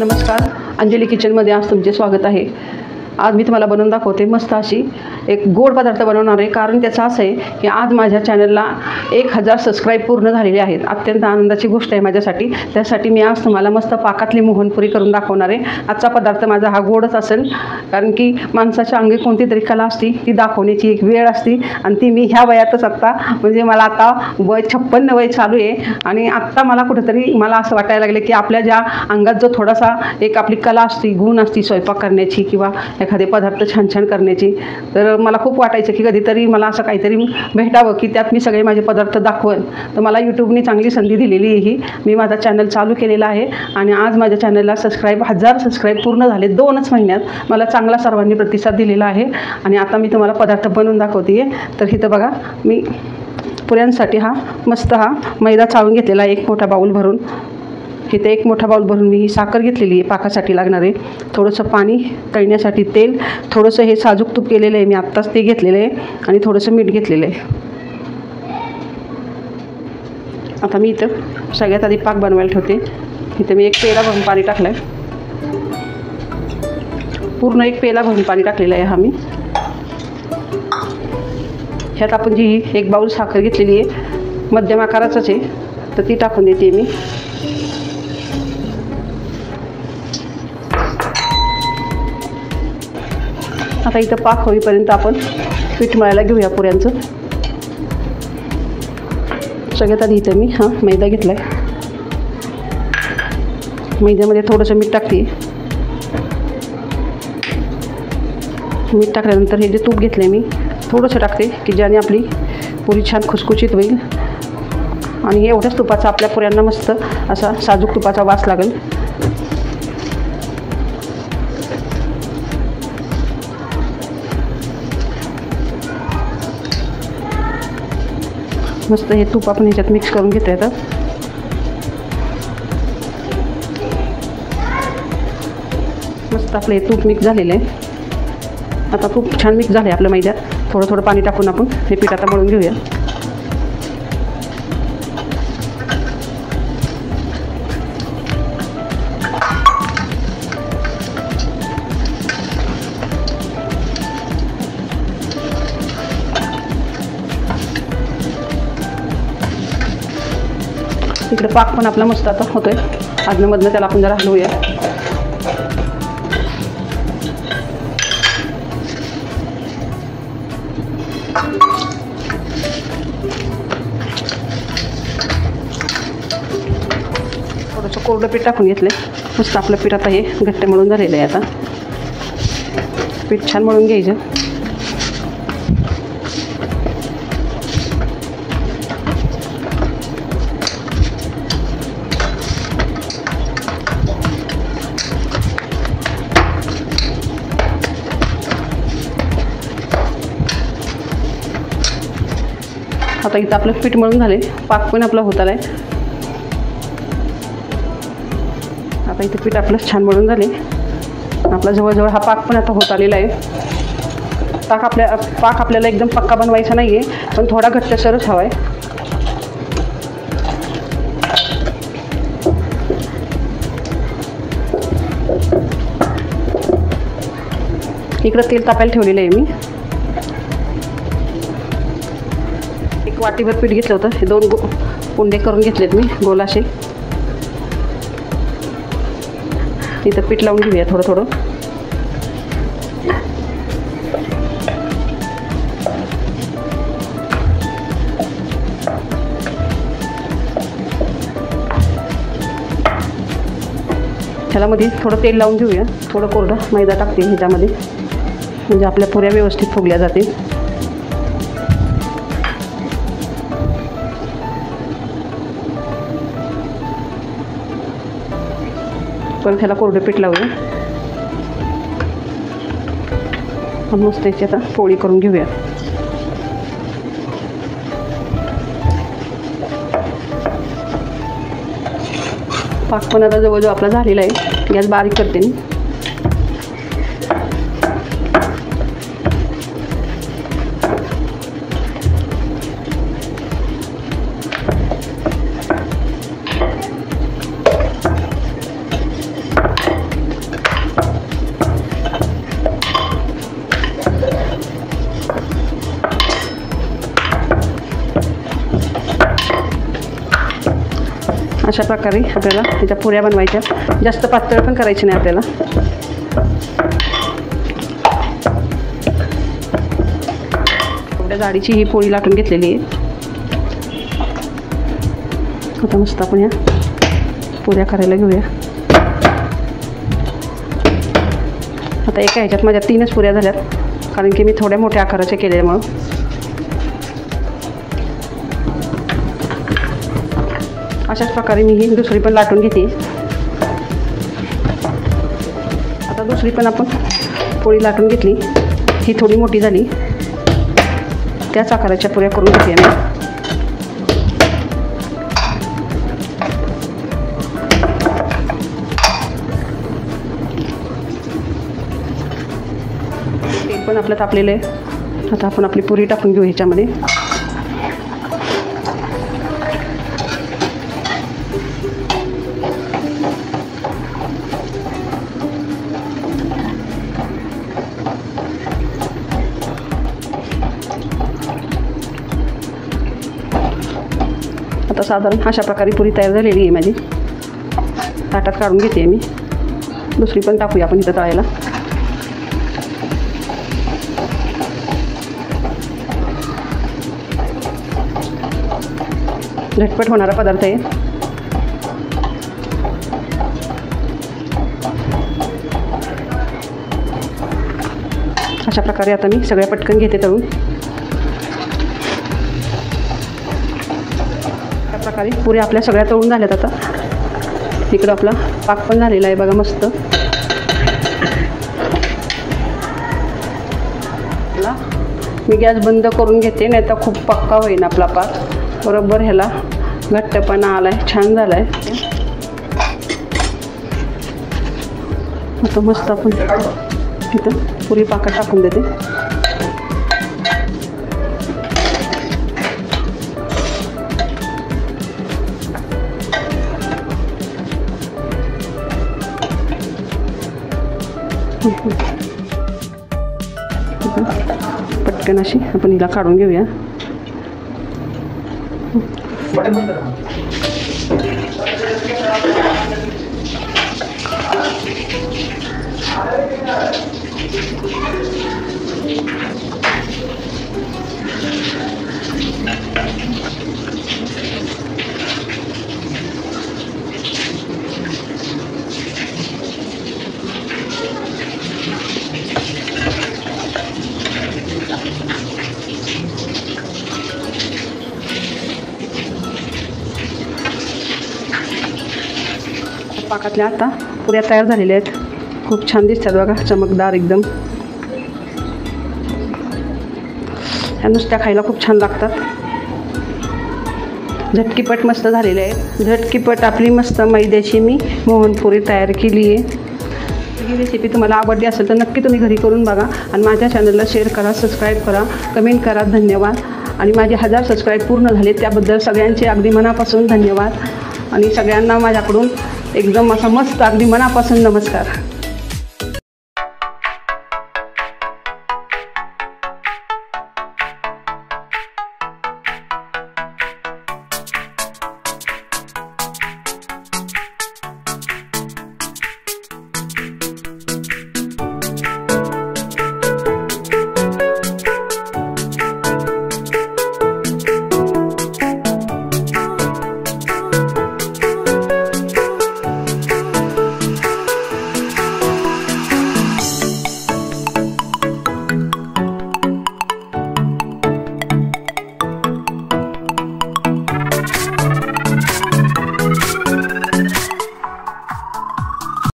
नमस्कार, अंजली किचनमध्ये आज तुमचे स्वागत आहे। आज मी तुम्हाला बनवून दाखवते मस्त अशी एक गोड पदार्थ बनवणार आहे। कारण त्याचं असं आहे की आज माझ्या चॅनलला 1000 सबस्क्राईब पूर्ण झालेले आहेत। अत्यंत आनंदाची गोष्ट आहे माझ्यासाठी। त्यासाठी मी आज तुम्हाला मस्त पाकातली मोहनपुरी करून दाखवणार आहे। आजचा पदार्थ माझा हा गोडच असेल, कारण की माणसाच्या अंगी कोणती तरी कला असते, ती दाखवण्याची एक वेळ असते आणि ती मी ह्या वयातच आत्ता म्हणजे मला आता वय 56 वय चालू आहे आणि आत्ता मला कुठेतरी मला असं वाटायला लागले की आपल्या ज्या अंगात जो थोडासा एक आपली कला असते, गुण असते स्वयंपाक करण्याची किंवा एखादे पदार्थ छान छान करण्याची, तर मला खूप वाटायचं की कधीतरी मला असं काहीतरी भेटावं की त्यात मी सगळे माझे पदार्थ दाखवेन। तर मला यूट्यूबने चांगली संधी दिलेली आहे ही। मी माझा चॅनल चालू केलेला आहे आणि आज माझ्या चॅनलला 1000 सबस्क्राईब पूर्ण झाले 2च महिन्यात। मला चांगला सर्वांनी प्रतिसाद दिलेला आहे आणि आता मी तुम्हाला पदार्थ बनवून दाखवते। तर इथं बघा, मी पुऱ्यांसाठी मस्त मैदा चाळून घेतलेला आहे 1 मोठा बाउल भरून। इथे 1 मोठा बाउल भरून मी ही साखर घेतलेली आहे पाकासाठी लागणार आहे। थोडंसं पाणी, तळण्यासाठी तेल, थोडंसं हे साजूक तूप केलेलं आहे मी आत्ताच ते घेतलेलं आहे आणि थोडंसं मीठ घेतलेलं आहे। आता मी इथं सगळ्यात आधी पाक बनवायला ठेवते। इथं मी 1 पेला भरून पाणी टाकलं आहे, पूर्ण 1 पेला भरून पाणी टाकलेलं आहे मी। ह्यात आपण जी 1 बाउल साखर घेतलेली आहे मध्यम आकाराचंच आहे, तर ती टाकून देते मी। आता इथं पाक होईपर्यंत आपण पीठ मळायला घेऊया पुऱ्यांचं। सगळ्यात आधी इथं मी मैदा घेतला आहे। मैद्यामध्ये थोडंसं मीठ टाकते। मीठ टाकल्यानंतर हे जे तूप घेतलं आहे मी थोडंसं टाकते की ज्याने आपली पुरी छान खुसखुशीत होईल आणि एवढ्याच तुपाचा आपल्या पुऱ्यांना मस्त असा साजूक तुपाचा वास लागेल। मस्त हे तूप आपण ह्याच्यात मिक्स करून घेता येतं। मस्त आपलं हे तूप मिक्स झालेलं आहे। आता तूप छान मिक्स झालं आहे आपल्या मैद्यात। थोडं थोडं पाणी टाकून आपण हे पीठ आता मळून घेऊया। इकडे पाक पण आपला मस्त आता होतोय, आदनमधनं त्याला आपण जरा हलवूया। थोडंसं कोरडं पीठ टाकून घेतलंय। मस्त आपलं पीठ आता हे घट्ट मळून झालेलं आहे। आता पीठ छान मळून घ्यायचं। आता इथं आपलं पीठ मळून झाले, पाक पण आपला होत आलाय। आता इथं पीठ आपलं छान मळून झाले, आपला जवळजवळ पाक पण आता होत आलेला आहे। पाक आपल्याला एकदम पक्का बनवायचा नाही आहे, पण थोडा घट्टसरच हवा आहे। इकडं तेल तापायला ठेवलेलं आहे मी। 1 वाटीभर पीठ घेतलं होतं, हे 2 पुंडे करून घेतलेत मी गोल असे। इथं पीठ लावून घेऊया थोडं थोडं। ह्यामध्ये थोडं तेल लावून घेऊया, थोडं कोरडं मैदा टाकते ह्याच्यामध्ये, म्हणजे आपल्या पुऱ्या व्यवस्थित फुगल्या जातील। परत ह्याला कोरडं पीठ लावूया। मस्त याची आता पोळी करून घेऊया। पाक पण आता जवळजवळ आपला झालेला आहे। गॅस बारीक करते मी। अशा प्रकारे आपल्याला त्याच्या पुऱ्या बनवायच्या. जास्त पातळ पण करायची नाही आपल्याला. एवढ्या जाडीची ही पोळी लाटून घेतलेली आहे. आता मस्त आपण ह्या पुऱ्या करायला घेऊया. आता एका ह्याच्यात माझ्या 3च पुऱ्या झाल्यात, कारण की मी थोड्या मोठ्या आकाराच्या केल्यामुळं. अशाच प्रकारे मी ही दुसरी पण लाटून घेते. आता दुसरी पण आपण पोळी लाटून घेतली. ही थोडी मोठी झाली, त्याच आकाराच्या पुऱ्या करून घेते मी. तेल पण आपलं तापलेलं आहे. आता आपण आपली पुरी टाकून घेऊ ह्याच्यामध्ये. आता साधारण अशा प्रकारे पुरी तयार झालेली आहे माझी. ताटात काढून घेते मी. दुसरी पण टाकूया आपण इथं तळायला. झटपट होणारा पदार्थ आहे. अशा प्रकारे आता मी सगळ्या पटकन घेते तळून. अशा प्रकारे पुऱ्या आपल्या सगळ्या तळून झाल्यात. आता इकडं आपला पाक पण झालेला आहे बघा मस्त. मी गॅस बंद करून घेते, नाही तर खूप पक्का होईल आपला पाक. बरोबर ह्याला घट्टपणा आलाय, छान झालाय. आता मस्त आपण इथं पुरी पाकात टाकून देते. पटकन अशी आपण हिला काढून घेऊया. पाकातल्या आता पुऱ्या तयार झालेल्या आहेत. खूप छान दिसतात बघा, चमकदार एकदम. ह्या नुसत्या खायला खूप छान लागतात. झटकीपट मस्त झालेले आहेत. झटकीपट आपली मस्त मैद्याची मी मोहनपुरी तयार केली आहे. ही रेसिपी तुम्हाला आवडली असेल तर नक्की तुम्ही घरी करून बघा आणि माझ्या चॅनलला शेअर करा, सबस्क्राईब करा, कमेंट करा. धन्यवाद. आणि माझे 1000 सबस्क्राईब पूर्ण झाले त्याबद्दल सगळ्यांचे अगदी मनापासून धन्यवाद. आणि सगळ्यांना माझ्याकडून एकदम असा मस्त अगदी मनापासून नमस्कार.